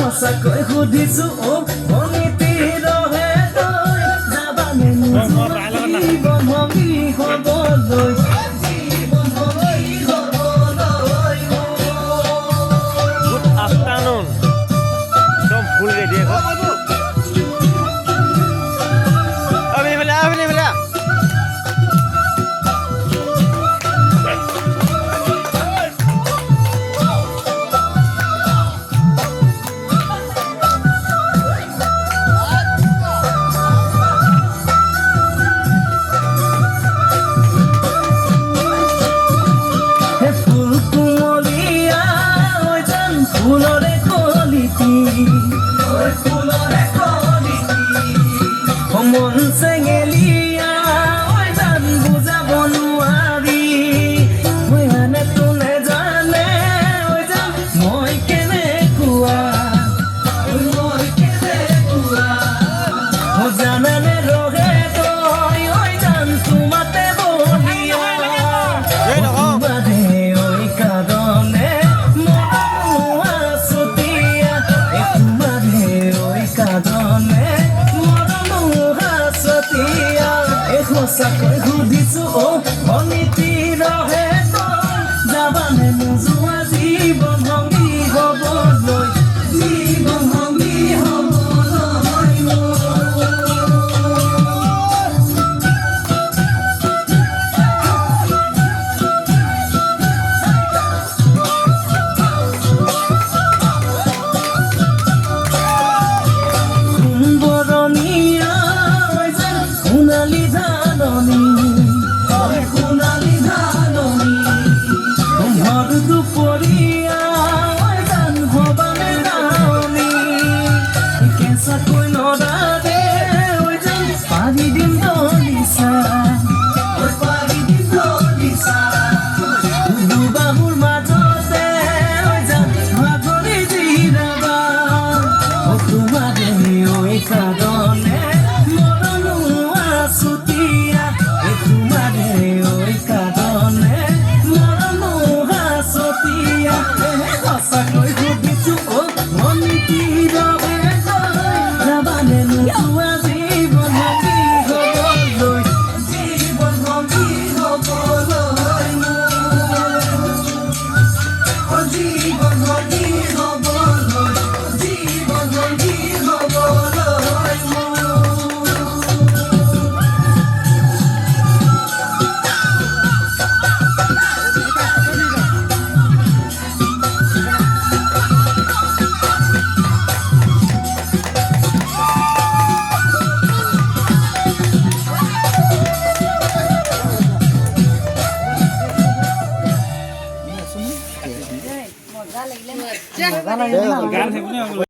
সঁচাকৈ সুধিছো অনিতি ৰহে তই যাবানে জীৱন ভঙি হবলৈ Good afternoon. Dom full ready ko. Abhi bela. ফুলরে কলিতি মন চেঙেলিয়া জান বুজাব নোৱাৰি মনে তোনে জানে জান মই কেনেকুৱা জানানে ৰহে তই জান তোমাতে বলিয়া বাদে ঐ কাদনে সঁচাকৈ সুধিছো অনিতি ৰহে তই যাবানে নোযোৱা জীৱন ভঙি হবলৈ জীৱন ভঙি হবলৈ কুম্বৰণীয়া সোণালী সোণালী ধাননি ঘৰ দুপৰীয়া জান ভবানে নাওনি কেঁচাকৈ নৰাৰে জান পাৰি দিম দলিচা দুবাহুৰ মাজতে জান ভাগৰি জিৰাবা তোমাৰে ঐ কাদনে Mega লাগিলে